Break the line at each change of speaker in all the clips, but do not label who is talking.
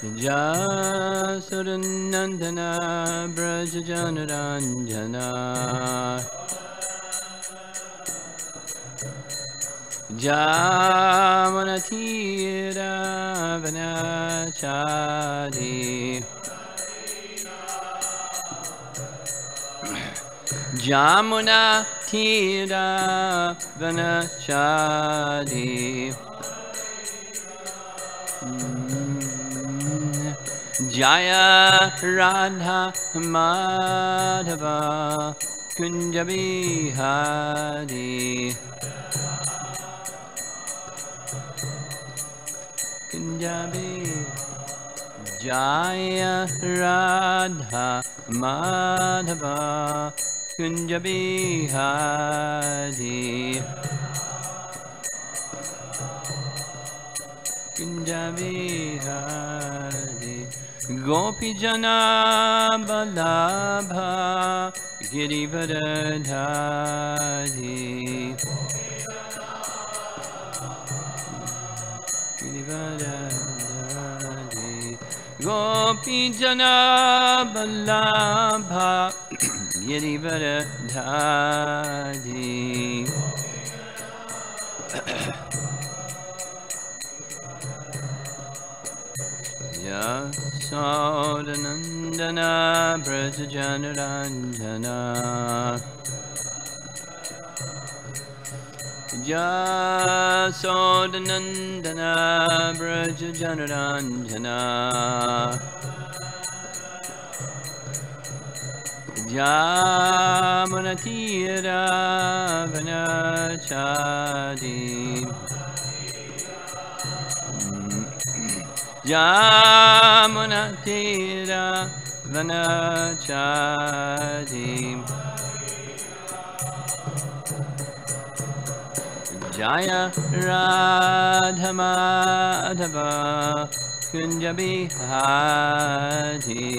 Jasurandana Brajajanaranjana Jamanatira Vanachari Jamuna Tira Vanachari Jaya Radha Madhava Kunja Bihari Kunja Jaya Radha Madhava Kunja Bihari Kunja Bihari Gopi Jana Balabha Girivardhari Girivardhari Gopi Jana Balabha Girivardhari Yasodanandana Brajajanaranjana Yasodanandana Brajajanaranjana Jamanatira Vanachari Jamunatira Vanachari Jaya Radha Madhava Kunja Bihari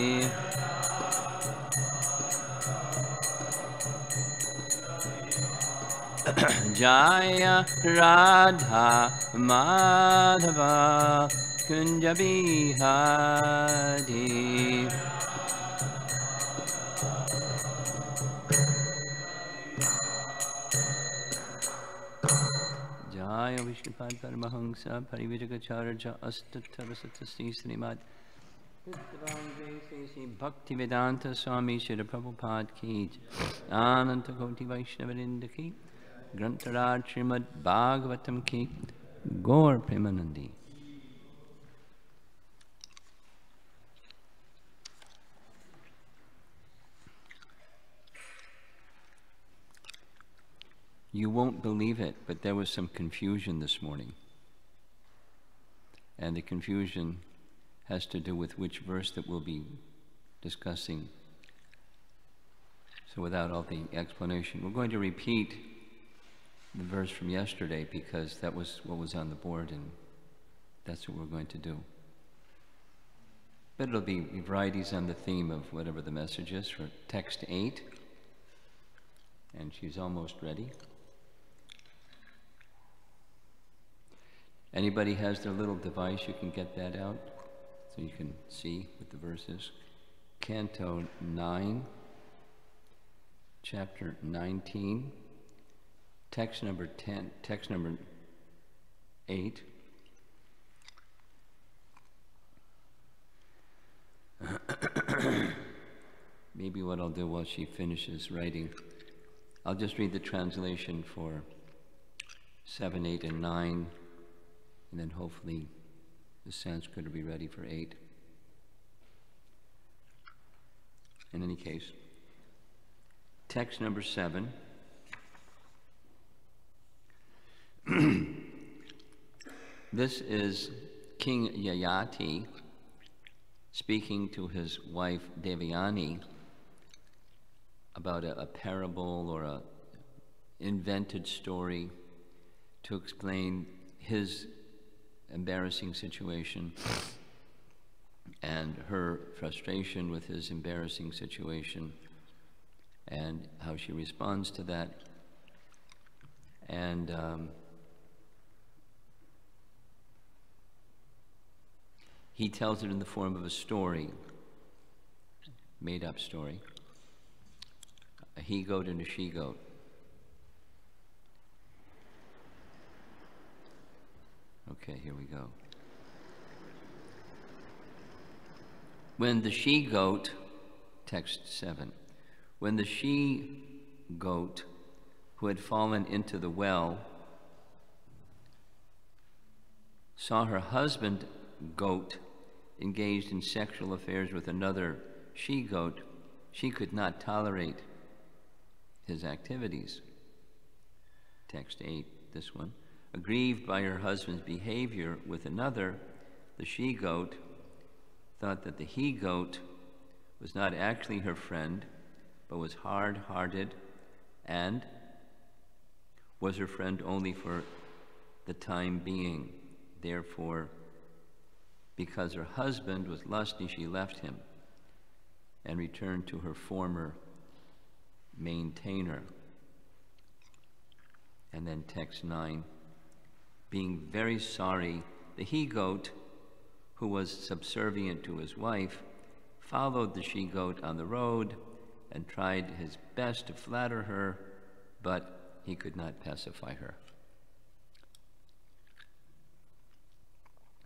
Jaya Radha Madhava Kunja Bihari Jaya Vishnupad Paramahamsa Pariviragacharya Astatavasatasi Srimad Sri Bhaktivedanta Swami Srila Prabhupada Ki Ananta Koti Vaishnavarinda Ki Grantaraj Srimad Bhagavatam Ki Gaur Premanandi. You won't believe it, but there was some confusion this morning. And the confusion has to do with which verse that we'll be discussing. So without all the explanation, we're going to repeat the verse from yesterday because that was what was on the board and that's what we're going to do. But it'll be varieties on the theme of whatever the message is for text 8. And she's almost ready. Anybody has their little device, you can get that out so you can see what the verse is. Canto 9, chapter 19, text number 10, text number 8. Maybe what I'll do while she finishes writing, I'll just read the translation for 7, 8, and 9, and then hopefully the Sanskrit will be ready for 8. In any case, text number 7. This is King Yayati speaking to his wife Devayani about a parable or a invented story to explain his embarrassing situation and her frustration with his embarrassing situation and how she responds to that. And he tells it in the form of a story, made-up story, a he-goat and a she-goat. Okay, here we go. When the she-goat, text 7, when the she-goat who had fallen into the well saw her husband goat engaged in sexual affairs with another she-goat, she could not tolerate his activities. Text 8, this one. Aggrieved by her husband's behavior with another, the she-goat thought that the he-goat was not actually her friend, but was hard-hearted and was her friend only for the time being. Therefore, because her husband was lusty, she left him and returned to her former maintainer. And then text 9, being very sorry, the he-goat, who was subservient to his wife, followed the she-goat on the road and tried his best to flatter her, but he could not pacify her.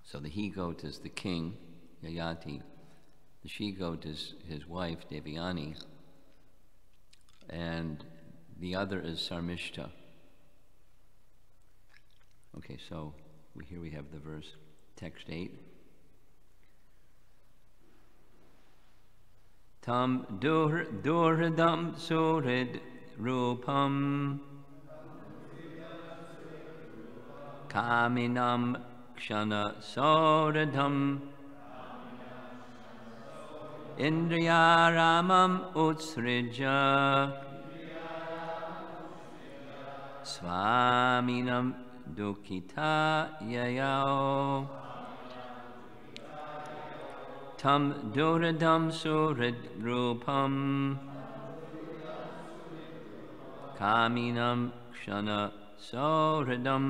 So the he-goat is the king, Yayati. The she-goat is his wife, Devyani. And the other is Sarmishta. Okay, so here we have the verse, text 8. Tam durhadam surid rupam kaminam kshana soradham indriyaramam utsrija swaminam dukkita yayao tam duradam surid rupam kaminam kshana soradam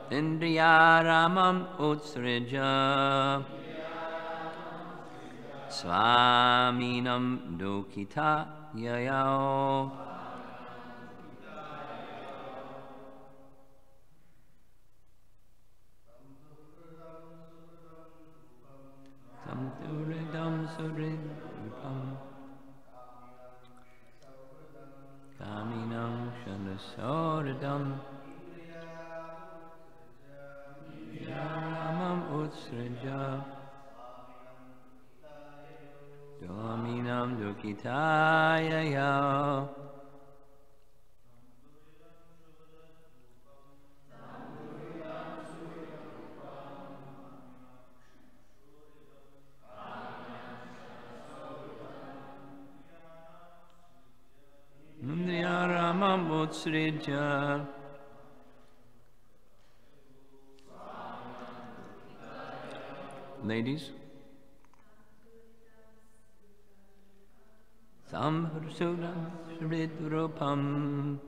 indriyaramam utsrija swaminam dukkita yayao. Tam duradam surid rupam kaminam kshana soradam Ramam utsrija Dominam dukkitaya ya. Ramam utsrija. Ladies, Samhrusudam Shridrupam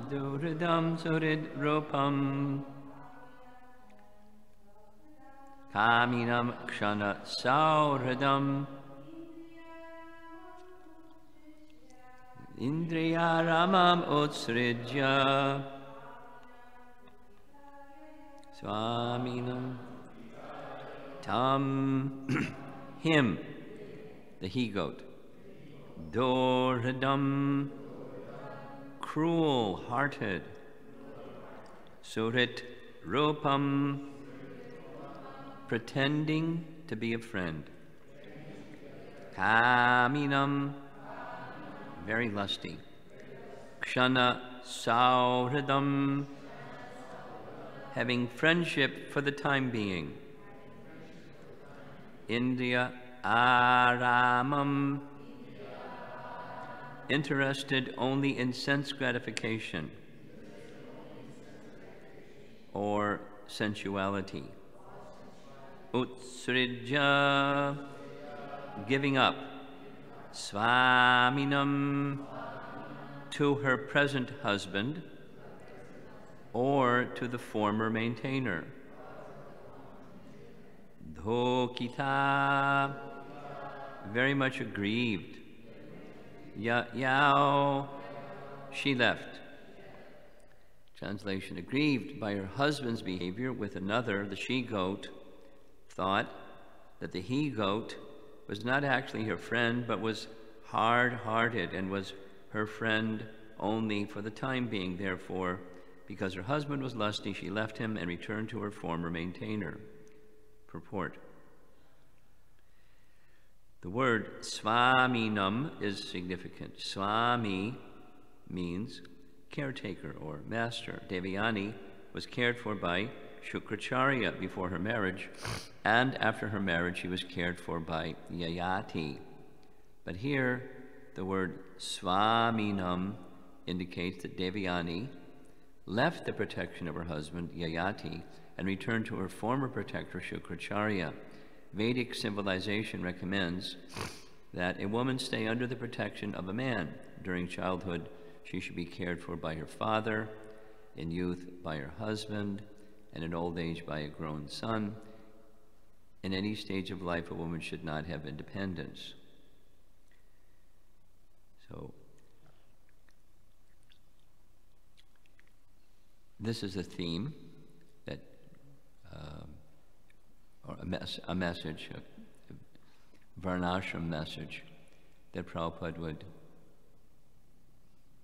Duridam Surid Rupam Kaminam Kshana Sauradam Indriyaramam Utsrija Swaminam Tam him, the he-goat, Doradam cruel-hearted, Surit Rupam, pretending to be a friend, Kaminam, very lusty, Kshana Sauradam, having friendship for the time being, Indriya Aramam, interested only in sense gratification or sensuality. Utsrija, giving up. Swaminam, to her present husband or to the former maintainer. Dhokita, very much aggrieved. Yao, she left. Translation: aggrieved by her husband's behavior with another, the she-goat thought that the he-goat was not actually her friend, but was hard-hearted and was her friend only for the time being. Therefore, because her husband was lusty, she left him and returned to her former maintainer. Purport. The word swaminam is significant. Swami means caretaker or master. Devayani was cared for by Shukracharya before her marriage, and after her marriage she was cared for by Yayati. But here the word swaminam indicates that Devayani left the protection of her husband Yayati and returned to her former protector Shukracharya. Vedic civilization recommends that a woman stay under the protection of a man. During childhood, she should be cared for by her father, in youth by her husband, and in old age by a grown son. In any stage of life, a woman should not have independence. So, this is a theme that, or a message, a varnashram message that Prabhupada would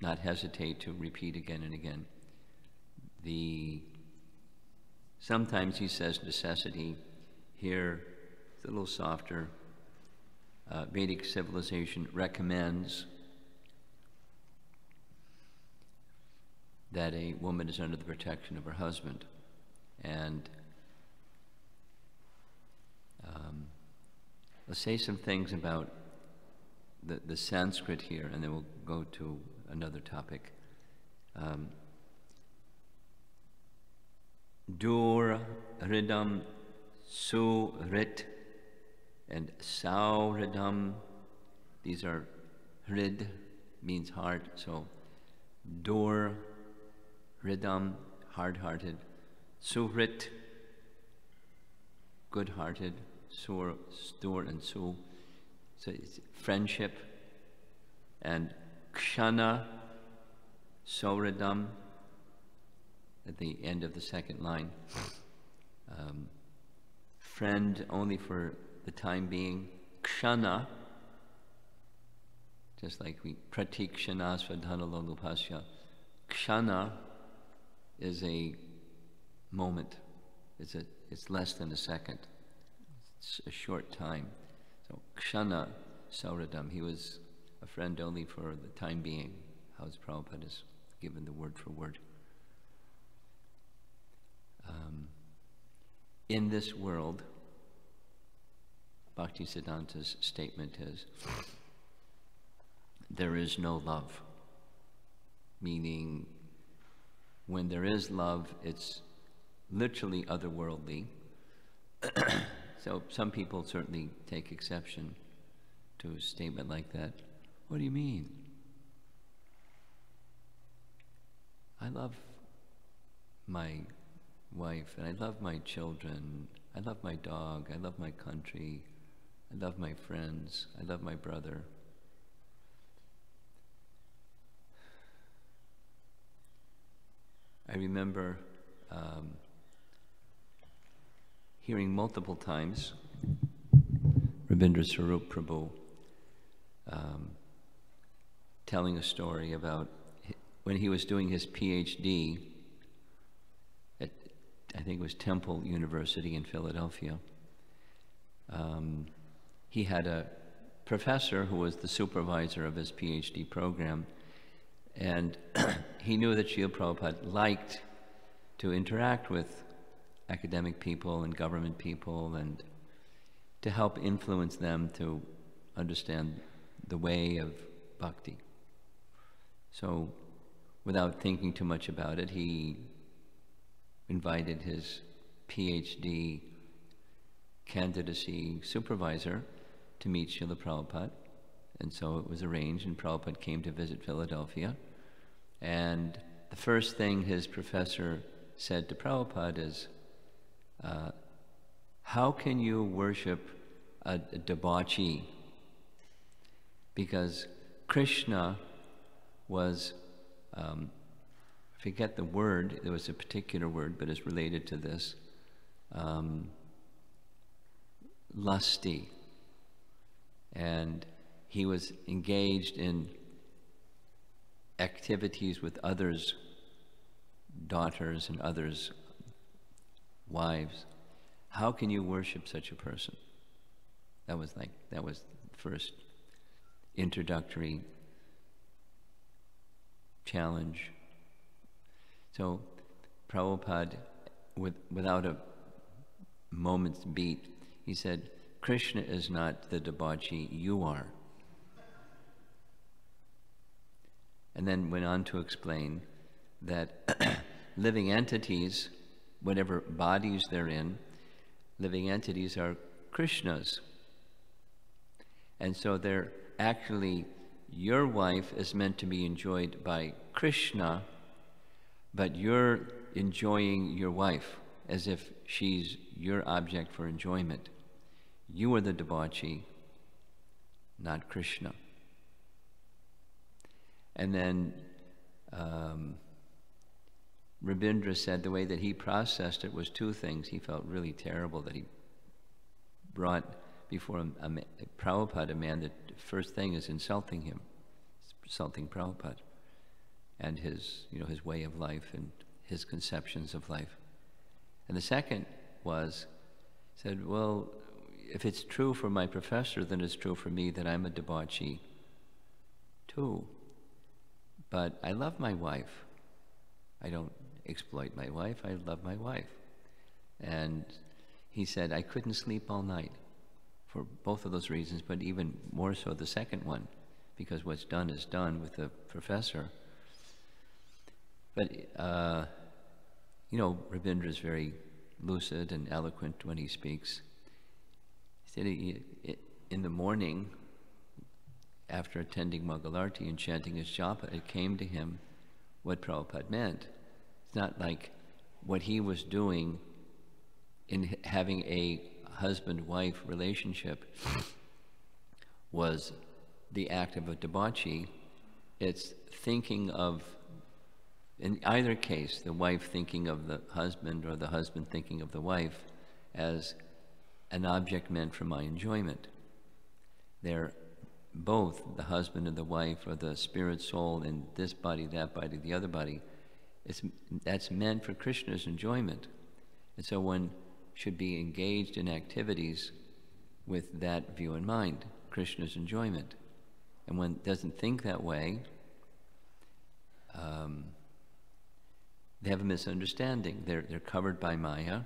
not hesitate to repeat again and again. Sometimes he says necessity. Here it's a little softer. Vedic civilization recommends that a woman is under the protection of her husband. And let's say some things about the Sanskrit here, and then we'll go to another topic. Dur, Ridam, Surit, and Sauridam. These are Rid means heart, so Dur, Ridam, hard-hearted, Surit, good-hearted, Stur and Su, so it's friendship, and Kshana, Sauridam, at the end of the second line. Friend only for the time being. Kshana, just like we pratikshana svadhana lolupasya. Kshana is a moment. It's less than a second. It's a short time. So Kshana Sauradam, he was a friend only for the time being. How's Prabhupada is given the word for word. In this world, Bhaktisiddhanta's statement is, there is no love. Meaning, when there is love, it's literally otherworldly. So some people certainly take exception to a statement like that. What do you mean? I love my wife, and I love my children, I love my dog, I love my country, I love my friends, I love my brother. I remember hearing multiple times Rabindra Swarup Prabhu telling a story about when he was doing his PhD at, I think it was Temple University in Philadelphia. He had a professor who was the supervisor of his PhD program, and he knew that Srila Prabhupada liked to interact with academic people and government people and to help influence them to understand the way of bhakti. So without thinking too much about it, he invited his PhD candidacy supervisor to meet Srila Prabhupada. And so it was arranged, and Prabhupada came to visit Philadelphia. And the first thing his professor said to Prabhupada is, how can you worship a debauchee? Because Krishna was, I forget the word, there was a particular word, but it's related to this, lusty. And he was engaged in activities with others' daughters and others' wives. How can you worship such a person? That was the first introductory challenge. So Prabhupada, without a moment's beat, he said, Krishna is not the debauchee, you are. And then went on to explain that living entities, whatever bodies they're in, living entities are Krishna's. And so they're actually, your wife is meant to be enjoyed by Krishna, but you're enjoying your wife as if she's your object for enjoyment. You are the debauchee, not Krishna. And then Rabindra said the way that he processed it was two things. He felt really terrible that he brought before Prabhupada a man that first thing is insulting him, insulting Prabhupada and his way of life and his conceptions of life. And the second was, said, well, if it's true for my professor, then it's true for me that I'm a debauchee too. But I love my wife. I don't exploit my wife, I love my wife. And he said, I couldn't sleep all night for both of those reasons, but even more so the second one, because what's done is done with the professor. But, Rabindra is very lucid and eloquent when he speaks. He said in the morning, after attending Mangalarti and chanting his japa, it came to him what Prabhupada meant. It's not like what he was doing in having a husband-wife relationship was the act of a debauchee. It's thinking of, in either case, the wife thinking of the husband or the husband thinking of the wife as an object meant for my enjoyment. They're both, the husband and the wife, or the spirit soul in this body, that body, the other body, that's meant for Krishna's enjoyment. And so one should be engaged in activities with that view in mind, Krishna's enjoyment. And one doesn't think that way, they have a misunderstanding. They're covered by Maya,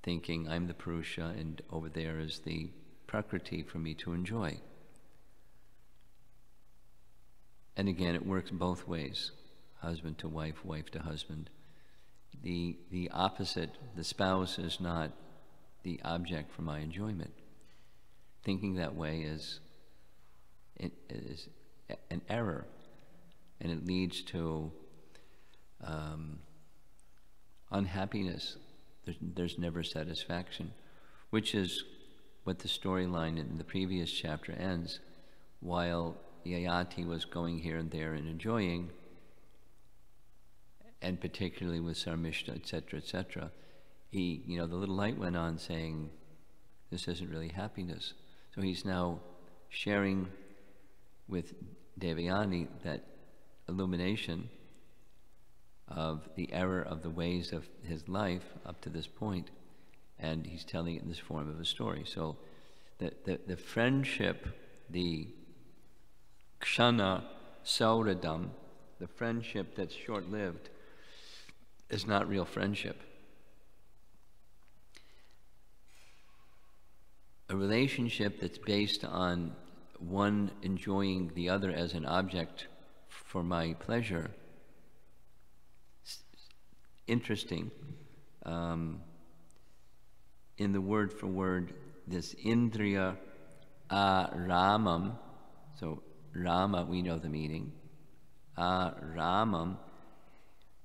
thinking I'm the Purusha and over there is the Prakriti for me to enjoy. And again, it works both ways, husband to wife, wife to husband. The opposite, the spouse is not the object for my enjoyment. Thinking that way is an error, and it leads to unhappiness. There's never satisfaction, which is what the storyline in the previous chapter ends. While Yayati was going here and there and enjoying, and particularly with Sarmishta, etc., he, the little light went on saying, this isn't really happiness. So he's now sharing with Devayani that illumination of the error of the ways of his life up to this point, and he's telling it in this form of a story. So the friendship, the kshana sauradam, the friendship that's short-lived, is not real friendship. A relationship that's based on one enjoying the other as an object for my pleasure. Interesting. In the word for word, this Indriya Aramam, so Rama, we know the meaning. Aramam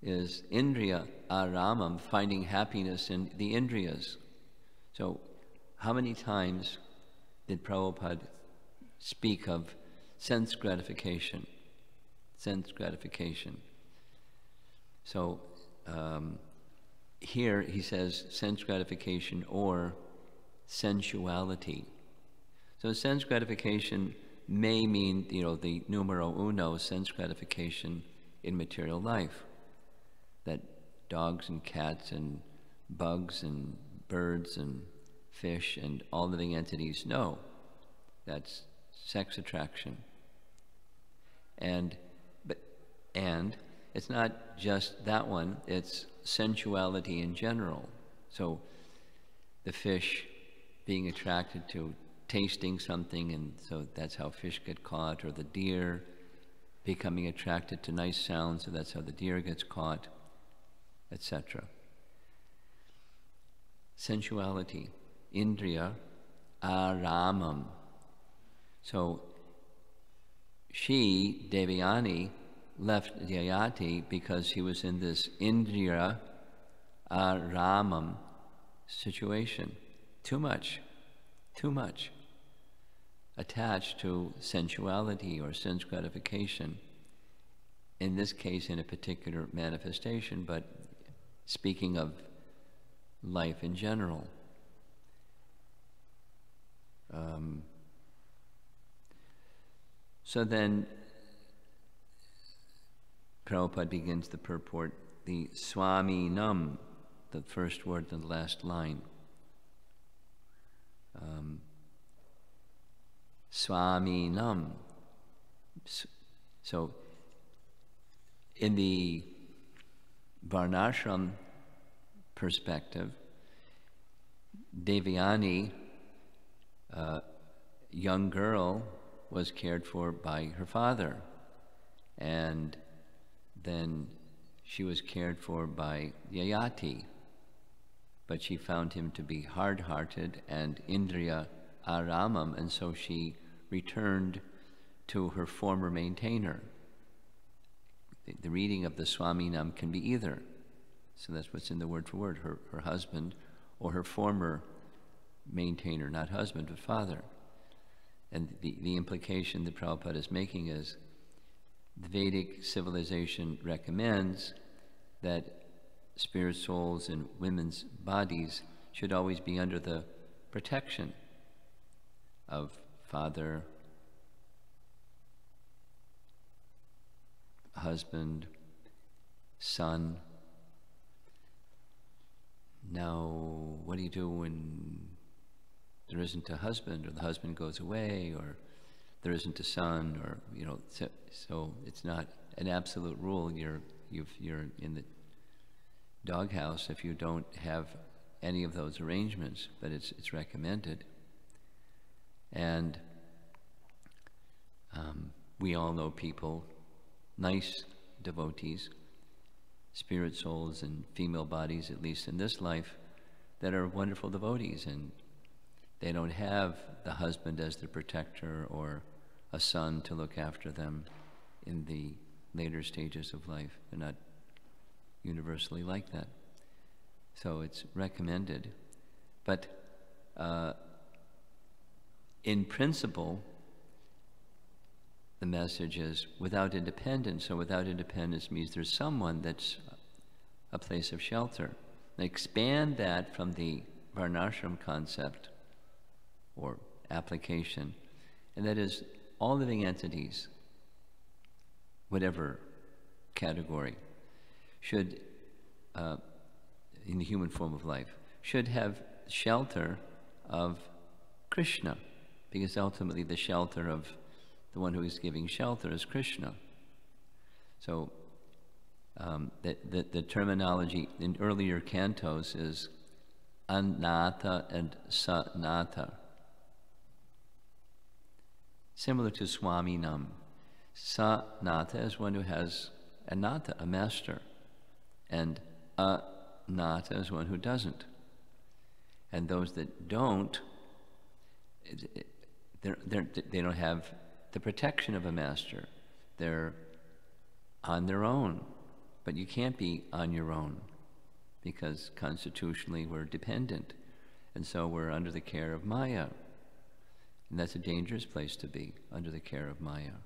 is Indriya Aramam, finding happiness in the Indriyas. So how many times did Prabhupada speak of sense gratification? Sense gratification. So here he says sense gratification or sensuality. So sense gratification may mean, the numero uno, sense gratification in material life, that dogs and cats and bugs and birds and fish and all living entities know. That's sex attraction. And it's not just that one, it's sensuality in general. So the fish being attracted to tasting something, and so that's how fish get caught, or the deer becoming attracted to nice sounds, so that's how the deer gets caught, etc. Sensuality, Indriya Aramam. So she, Devyani, left Yayati because he was in this Indriya Aramam situation. Too much attached to sensuality or sense gratification, in this case in a particular manifestation, but speaking of life in general. So then Prabhupada begins the purport, the Swami Nam, the first word in the last line. Swami Nam. So in the Varnashram perspective, Devyani, young girl, was cared for by her father, and then she was cared for by Yayati, but she found him to be hard-hearted and Indriya Aramam, and so she returned to her former maintainer. The reading of the Swaminam can be either, so that's what's in the word for word, her husband or her former maintainer, not husband but father. And the implication that Prabhupada is making is the Vedic civilization recommends that spirit souls in women's bodies should always be under the protection of father, husband, son. Now, what do you do when there isn't a husband, or the husband goes away, or there isn't a son, or so it's not an absolute rule. You're in the doghouse if you don't have any of those arrangements, but it's recommended. And we all know people, nice devotees, spirit souls in female bodies, at least in this life, that are wonderful devotees, and they don't have the husband as the protector or a son to look after them in the later stages of life. They're not universally like that. So it's recommended. But in principle, the message is without independence. So without independence means there's someone that's a place of shelter. And expand that from the Varnashram concept or application, and that is all living entities, whatever category, should, in the human form of life, should have shelter of Krishna, because ultimately the shelter of the one who is giving shelter is Krishna. So the terminology in earlier cantos is anatha and sanatha, similar to Swaminam. Sa-nata is one who has a nata, a master, and a-nata is one who doesn't. And those that don't, they don't have the protection of a master. They're on their own. But you can't be on your own, because constitutionally we're dependent. And so we're under the care of Maya. And that's a dangerous place to be, under the care of Maya.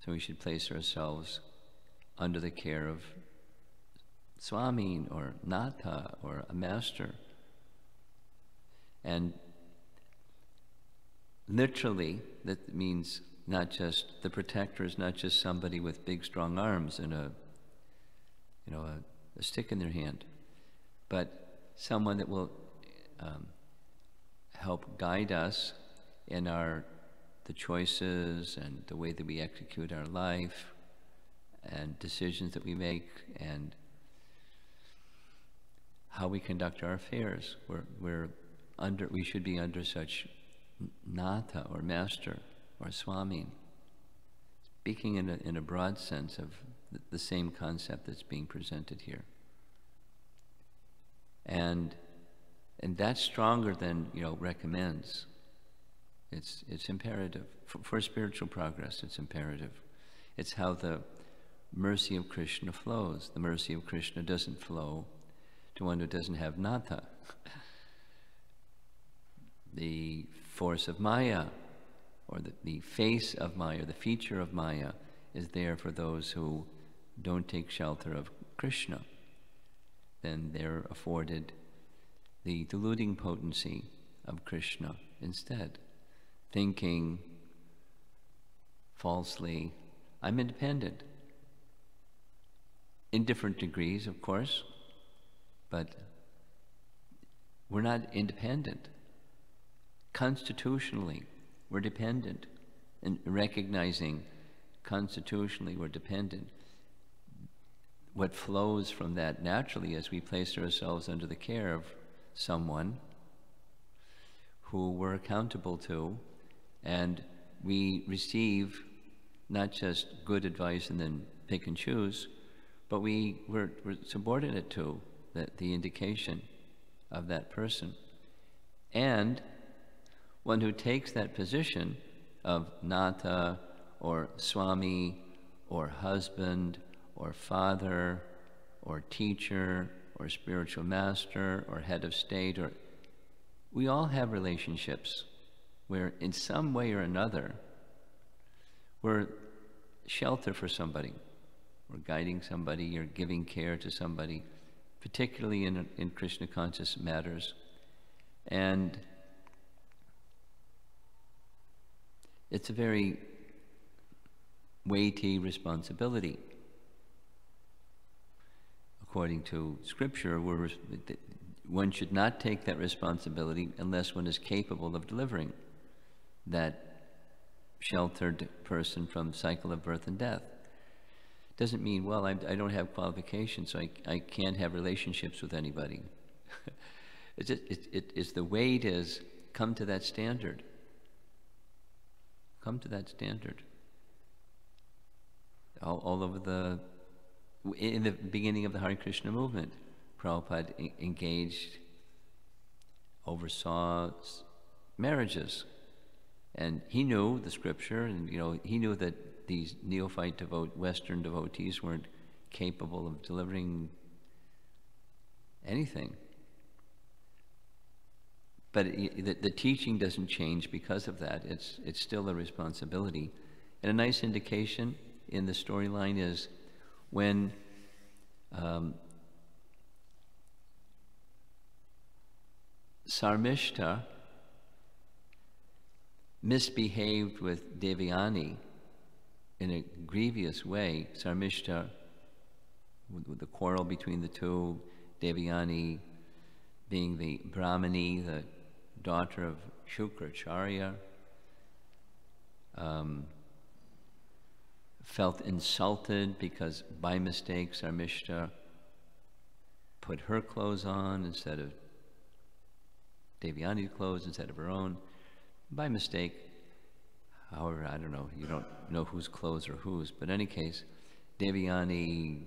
So we should place ourselves under the care of Swami or Nata or a master. And literally, that means not just, the protector is not just somebody with big strong arms and a stick in their hand, but someone that will help guide us in the choices and the way that we execute our life and decisions that we make and how we conduct our affairs. We should be under such nata or master or swami, speaking in a broad sense of the same concept that's being presented here. And that's stronger than recommends. It's imperative for spiritual progress. It's imperative. It's how the mercy of Krishna flows. The mercy of Krishna doesn't flow to one who doesn't have nata. The force of Maya, or the face of Maya, the feature of Maya, is there for those who don't take shelter of Krishna. Then they're afforded the deluding potency of Krishna instead, thinking falsely, I'm independent. In different degrees, of course, but we're not independent. Constitutionally, we're dependent. And recognizing constitutionally we're dependent, what flows from that naturally as we place ourselves under the care of someone who we're accountable to, and we receive not just good advice and then pick and choose, but we're subordinate to the indication of that person. And one who takes that position of nata or swami or husband or father or teacher or spiritual master or head of state, we all have relationships where in some way or another we're shelter for somebody, we're guiding somebody, you're giving care to somebody, particularly in Krishna conscious matters. And it's a very weighty responsibility. According to scripture, one should not take that responsibility unless one is capable of delivering that sheltered person from cycle of birth and death. Doesn't mean, well, I don't have qualifications, so I can't have relationships with anybody. It's the weight is, come to that standard. Come to that standard. All over in the beginning of the Hare Krishna movement, Prabhupada engaged, oversaw marriages. And he knew the scripture, and he knew that these neophyte Western devotees weren't capable of delivering anything. But the teaching doesn't change because of that. It's still a responsibility. And a nice indication in the storyline is when Sarmishta misbehaved with Devyani in a grievous way. Sarmishta, with the quarrel between the two, Devyani being the Brahmani, the daughter of Shukracharya, felt insulted because by mistake Sarmishta put her clothes on instead of Devyani's clothes instead of her own. By mistake, however, I don't know, you don't know whose clothes are whose, but in any case, Devyani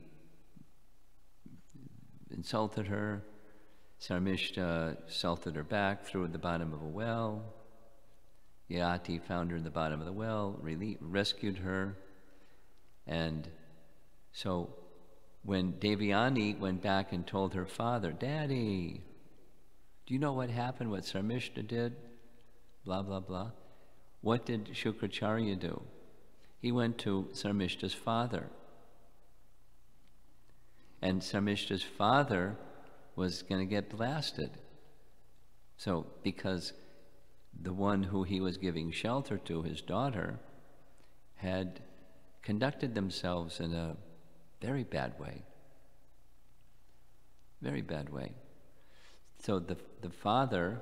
insulted her. Sarmishta insulted her back, threw her at the bottom of a well. Yati found her in the bottom of the well, rescued her. And so when Devyani went back and told her father, Daddy, do you know what happened, what Sarmishta did? Blah, blah, blah. What did Shukracharya do? He went to Sarmishta's father. And Sarmishta's father was going to get blasted. So, because the one who he was giving shelter to, his daughter, had conducted themselves in a very bad way. Very bad way. So the father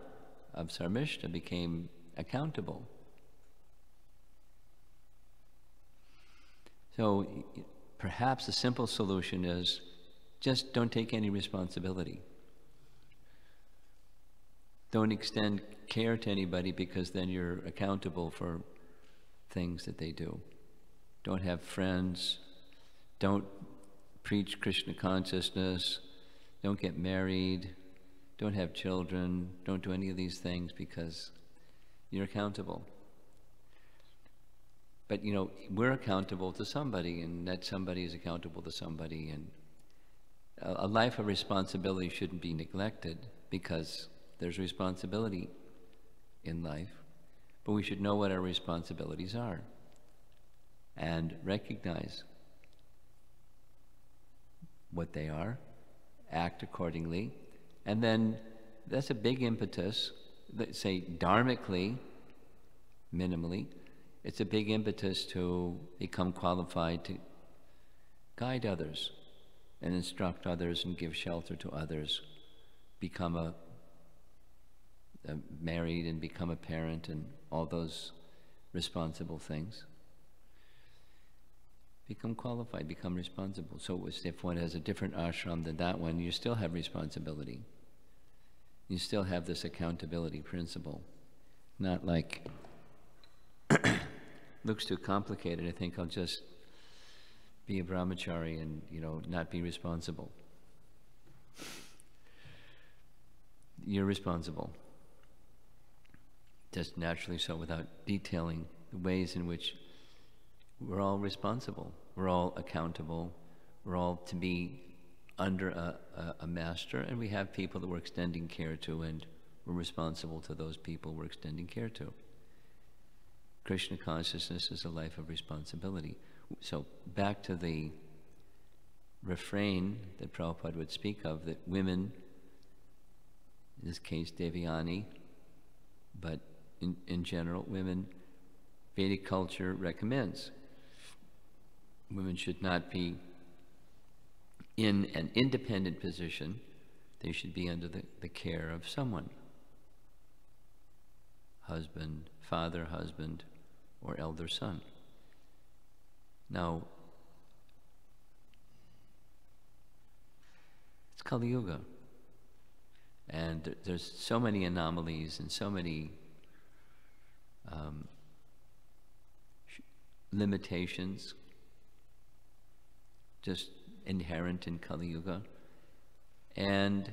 of Sarmishta became accountable. So perhaps the simple solution is just don't take any responsibility. Don't extend care to anybody, because then you're accountable for things that they do. Don't have friends. Don't preach Krishna consciousness. Don't get married. Don't have children. Don't do any of these things, because you're accountable. But, you know, we're accountable to somebody, and that somebody is accountable to somebody. And a life of responsibility shouldn't be neglected, because there's responsibility in life. But we should know what our responsibilities are and recognize what they are, act accordingly. And then that's a big impetus, say dharmically, minimally, it's a big impetus to become qualified to guide others and instruct others and give shelter to others, become a married and become a parent and all those responsible things. Become qualified, become responsible. So if one has a different ashram than that one, you still have responsibility. You still have this accountability principle. Not like, looks too complicated, I think I'll just be a brahmachari and, you know, not be responsible. You're responsible. Just naturally so, without detailing the ways in which we're all responsible. We're all accountable. We're all to be under a master, and we have people that we're extending care to, and we're responsible to those people we're extending care to. Krishna consciousness is a life of responsibility. So back to the refrain that Prabhupada would speak of, that women, in this case Devyani, but in general, women, Vedic culture recommends. Women should not be in an independent position. They should be under the care of someone. Husband, father, husband, or elder son. Now, it's Kali Yuga. And there's so many anomalies and so many limitations just inherent in Kali Yuga. And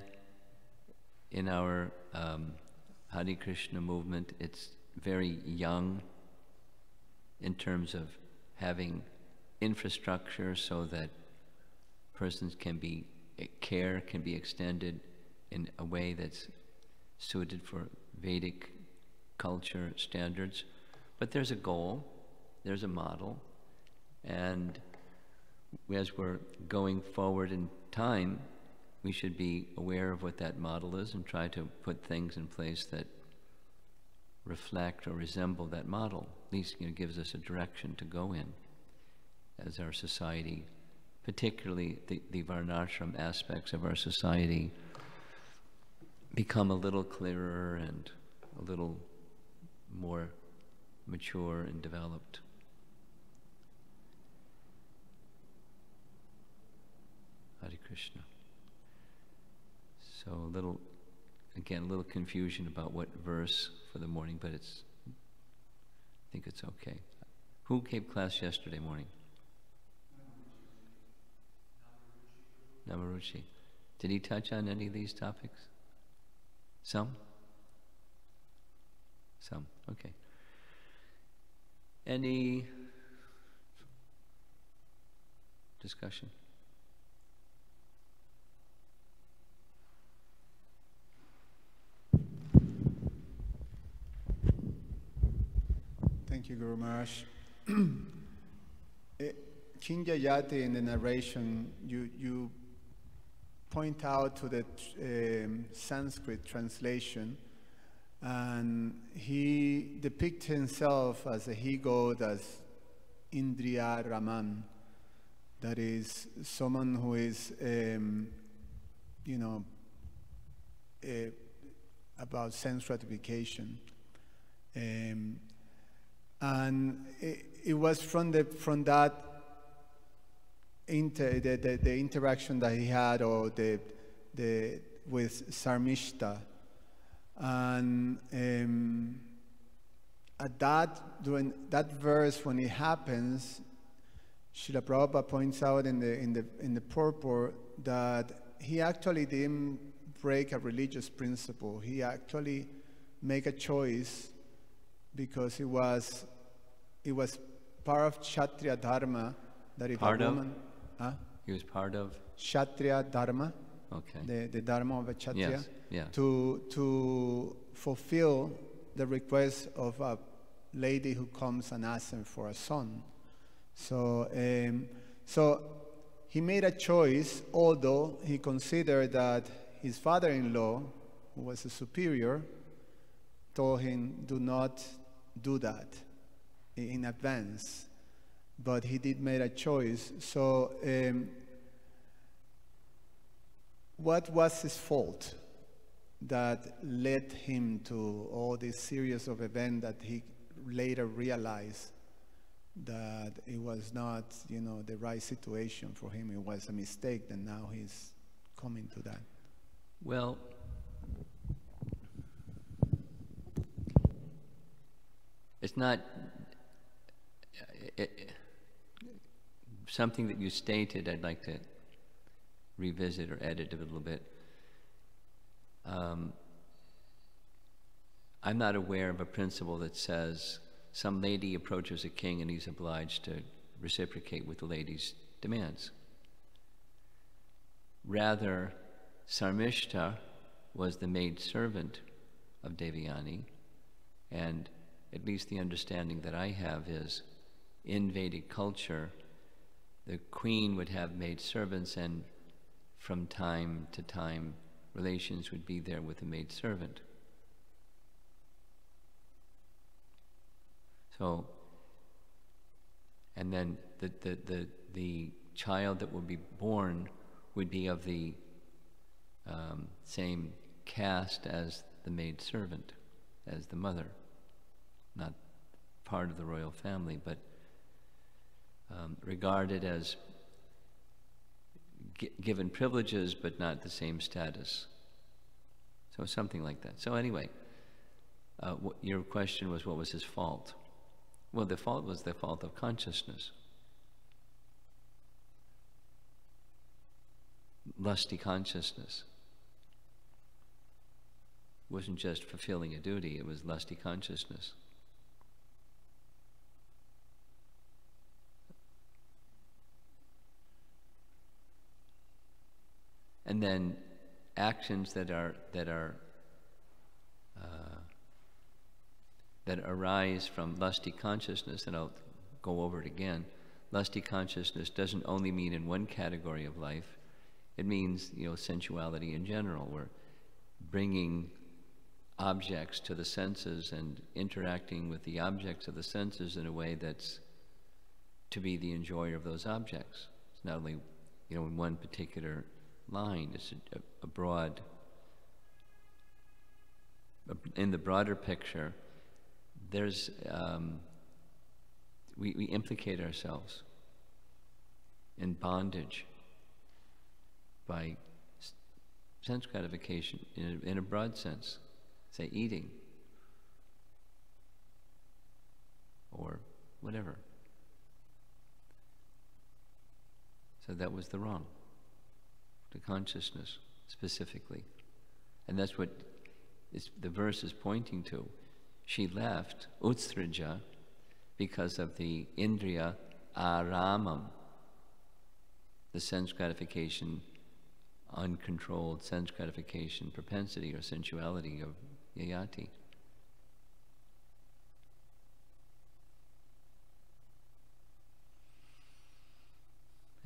in our Hare Krishna movement, it's very young in terms of having infrastructure so that persons care can be extended in a way that's suited for Vedic culture standards. But there's a goal, there's a model, and as we're going forward in time, we should be aware of what that model is and try to put things in place that reflect or resemble that model. At least, you know, gives us a direction to go in as our society, particularly the varnashram aspects of our society, become a little clearer and a little more mature and developed. Hare Krishna. So a little confusion about what verse for the morning, but it's think it's okay. Who gave class yesterday morning? Namaruchi. Did he touch on any of these topics? Some? Some, okay. Any discussion?
Thank you, Guru Maharaj. Kinyayati, in the narration, you point out to the Sanskrit translation, and he depicts himself as a he-god, as Indriya Raman, that is someone who is, about sense gratification. And it was from that the interaction that he had, or with Sarmishta, and during that verse, when it happens, Srila Prabhupada points out in the purport that he actually didn't break a religious principle. He actually made a choice because it was part of Kshatriya Dharma, that if
part
a woman...
He was part of?
Kshatriya Dharma.
Okay.
The Dharma of a Kshatriya.
Yes, yeah.
To fulfill the request of a lady who comes and asks him for a son. So he made a choice, although he considered that his father-in-law, who was a superior, told him, do not do that in advance. But he did make a choice. So what was his fault that led him to all this series of events that he later realized that it was not, the right situation for him? It was a mistake, and now he's coming to that.
Well, it's not something that you stated. I'd like to revisit or edit a little bit. I'm not aware of a principle that says some lady approaches a king and he's obliged to reciprocate with the lady's demands. Rather, Sarmishta was the maid servant of Devyani, and at least the understanding that I have is, in Vedic culture, the queen would have maid servants, and from time to time relations would be there with the maid servant. So, and then the child that will be born would be of the same caste as the maid servant, as the mother. Not part of the royal family, but regarded as given privileges, but not the same status. So something like that. So anyway, your question was, what was his fault? Well, the fault was the fault of consciousness. Lusty consciousness. It wasn't just fulfilling a duty, it was lusty consciousness. And then actions that arise from lusty consciousness, and I'll go over it again. Lusty consciousness doesn't only mean in one category of life. It means, sensuality in general. We're bringing objects to the senses and interacting with the objects of the senses in a way that's to be the enjoyer of those objects. It's not only, in one particular line. It's a broad, in the broader picture, there's, we implicate ourselves in bondage by sense gratification in a broad sense, say eating. or whatever. So that was the wrong, the consciousness specifically. And that's what the verse is pointing to. She left Utstrija because of the Indriya Aramam, the sense gratification, uncontrolled sense gratification propensity or sensuality of Yayati.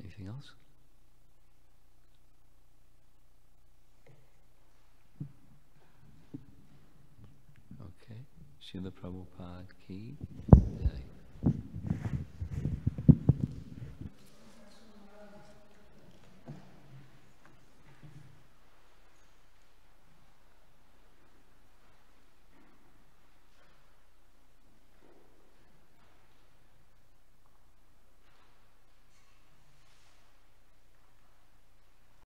Anything else? Okay. Srila Prabhupada ki jai.